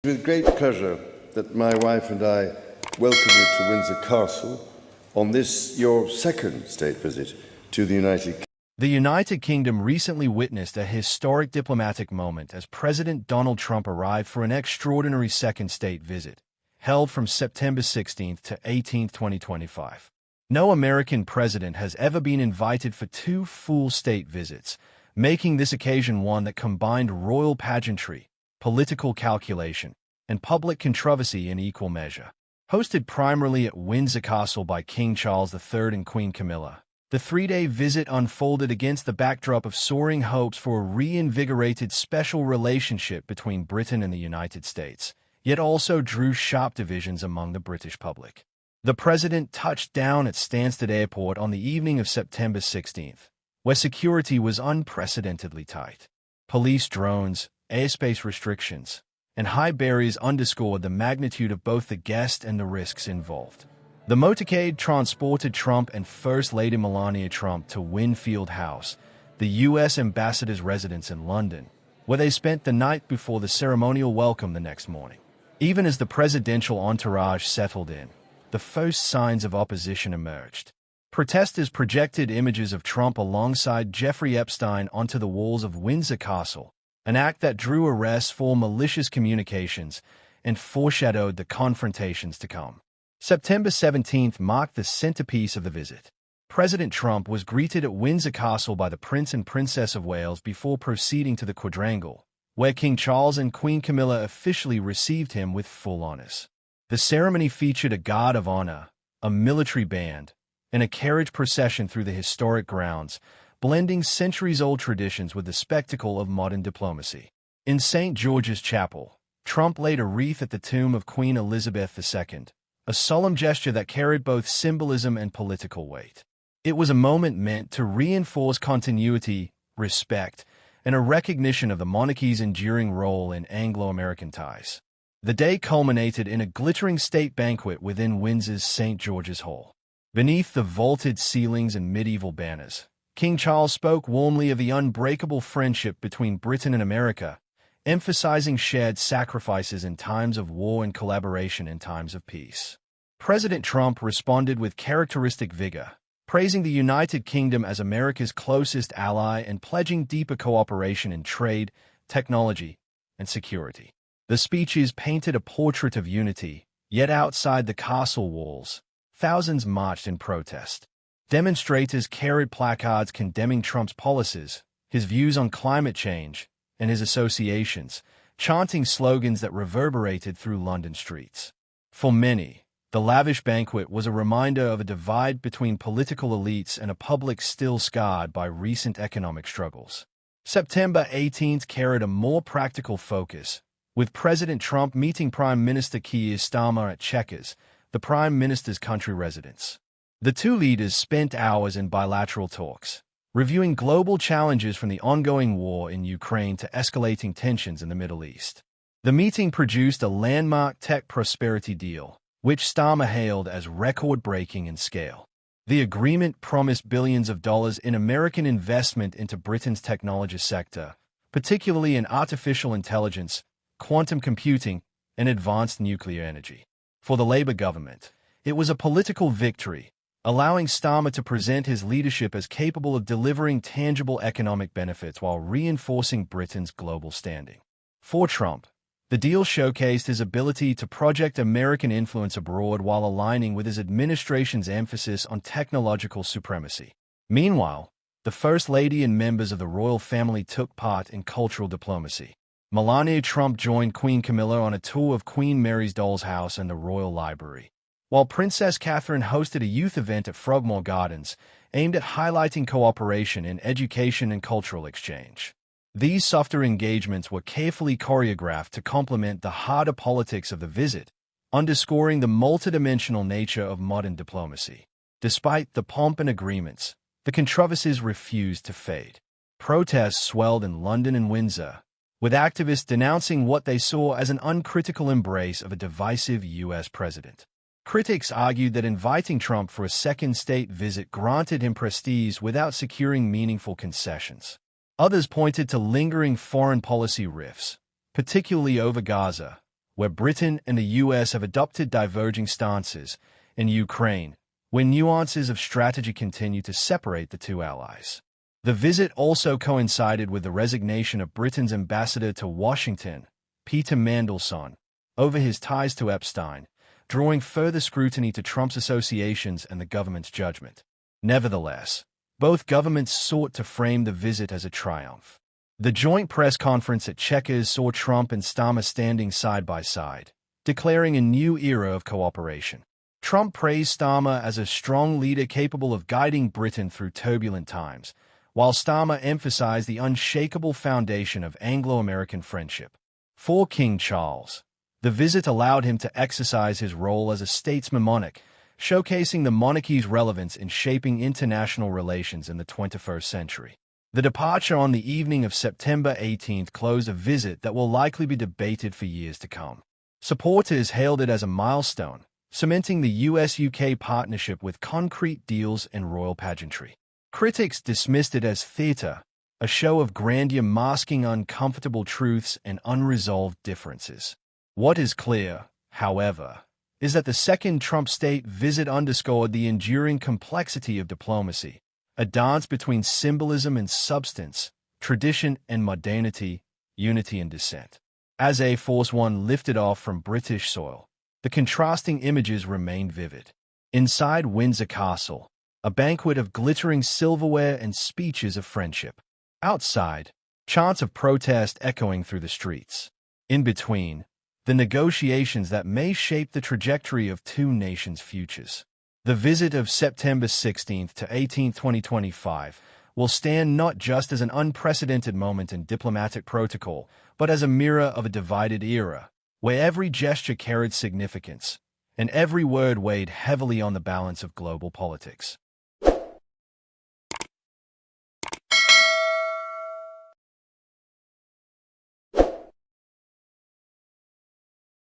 With great pleasure that my wife and I welcome you to Windsor Castle on this, your second state visit to the United Kingdom. The United Kingdom recently witnessed a historic diplomatic moment as President Donald Trump arrived for an extraordinary second state visit, held from September 16 to 18, 2025. No American president has ever been invited for two full state visits, making this occasion one that combined royal pageantry, political calculation, and public controversy in equal measure. Hosted primarily at Windsor Castle by King Charles III and Queen Camilla, the three-day visit unfolded against the backdrop of soaring hopes for a reinvigorated special relationship between Britain and the United States, yet also drew sharp divisions among the British public. The president touched down at Stansted Airport on the evening of September 16th, where security was unprecedentedly tight. Police drones, airspace restrictions, and high barriers underscored the magnitude of both the guest and the risks involved. The motorcade transported Trump and First Lady Melania Trump to Winfield House, the U.S. ambassador's residence in London, where they spent the night before the ceremonial welcome the next morning. Even as the presidential entourage settled in, the first signs of opposition emerged. Protesters projected images of Trump alongside Jeffrey Epstein onto the walls of Windsor Castle, an act that drew arrests for malicious communications and foreshadowed the confrontations to come. September 17th marked the centerpiece of the visit. President Trump was greeted at Windsor Castle by the Prince and Princess of Wales before proceeding to the quadrangle, where King Charles and Queen Camilla officially received him with full honors. The ceremony featured a guard of honor, a military band, and a carriage procession through the historic grounds, blending centuries-old traditions with the spectacle of modern diplomacy. In St. George's Chapel, Trump laid a wreath at the tomb of Queen Elizabeth II, a solemn gesture that carried both symbolism and political weight. It was a moment meant to reinforce continuity, respect, and a recognition of the monarchy's enduring role in Anglo-American ties. The day culminated in a glittering state banquet within Windsor's St. George's Hall. Beneath the vaulted ceilings and medieval banners, King Charles spoke warmly of the unbreakable friendship between Britain and America, emphasizing shared sacrifices in times of war and collaboration in times of peace. President Trump responded with characteristic vigor, praising the United Kingdom as America's closest ally and pledging deeper cooperation in trade, technology, and security. The speeches painted a portrait of unity, yet outside the castle walls, thousands marched in protest. Demonstrators carried placards condemning Trump's policies, his views on climate change, and his associations, chanting slogans that reverberated through London streets. For many, the lavish banquet was a reminder of a divide between political elites and a public still scarred by recent economic struggles. September 18th carried a more practical focus, with President Trump meeting Prime Minister Keir Starmer at Chequers, the Prime Minister's country residence. The two leaders spent hours in bilateral talks, reviewing global challenges from the ongoing war in Ukraine to escalating tensions in the Middle East. The meeting produced a landmark tech prosperity deal, which Starmer hailed as record-breaking in scale. The agreement promised billions of dollars in American investment into Britain's technology sector, particularly in artificial intelligence, quantum computing, and advanced nuclear energy. For the Labour government, it was a political victory, allowing Starmer to present his leadership as capable of delivering tangible economic benefits while reinforcing Britain's global standing. For Trump, the deal showcased his ability to project American influence abroad while aligning with his administration's emphasis on technological supremacy. Meanwhile, the First Lady and members of the royal family took part in cultural diplomacy. Melania Trump joined Queen Camilla on a tour of Queen Mary's Doll's House and the Royal Library, while Princess Catherine hosted a youth event at Frogmore Gardens aimed at highlighting cooperation in education and cultural exchange. These softer engagements were carefully choreographed to complement the harder politics of the visit, underscoring the multidimensional nature of modern diplomacy. Despite the pomp and agreements, the controversies refused to fade. Protests swelled in London and Windsor, with activists denouncing what they saw as an uncritical embrace of a divisive U.S. president. Critics argued that inviting Trump for a second state visit granted him prestige without securing meaningful concessions. Others pointed to lingering foreign policy rifts, particularly over Gaza, where Britain and the US have adopted diverging stances, and Ukraine, where nuances of strategy continue to separate the two allies. The visit also coincided with the resignation of Britain's ambassador to Washington, Peter Mandelson, over his ties to Epstein, drawing further scrutiny to Trump's associations and the government's judgment. Nevertheless, both governments sought to frame the visit as a triumph. The joint press conference at Chequers saw Trump and Starmer standing side by side, declaring a new era of cooperation. Trump praised Starmer as a strong leader capable of guiding Britain through turbulent times, while Starmer emphasized the unshakable foundation of Anglo-American friendship. For King Charles, the visit allowed him to exercise his role as a statesman monarch, showcasing the monarchy's relevance in shaping international relations in the 21st century. The departure on the evening of September 18th closed a visit that will likely be debated for years to come. Supporters hailed it as a milestone, cementing the US-UK partnership with concrete deals and royal pageantry. Critics dismissed it as theater, a show of grandeur masking uncomfortable truths and unresolved differences. What is clear, however, is that the second Trump state visit underscored the enduring complexity of diplomacy, a dance between symbolism and substance, tradition and modernity, unity and dissent. As Air Force One lifted off from British soil, the contrasting images remained vivid. Inside Windsor Castle, a banquet of glittering silverware and speeches of friendship. Outside, chants of protest echoing through the streets. In between, the negotiations that may shape the trajectory of two nations' futures. The visit of September 16th to 18th, 2025, will stand not just as an unprecedented moment in diplomatic protocol, but as a mirror of a divided era, where every gesture carried significance, and every word weighed heavily on the balance of global politics.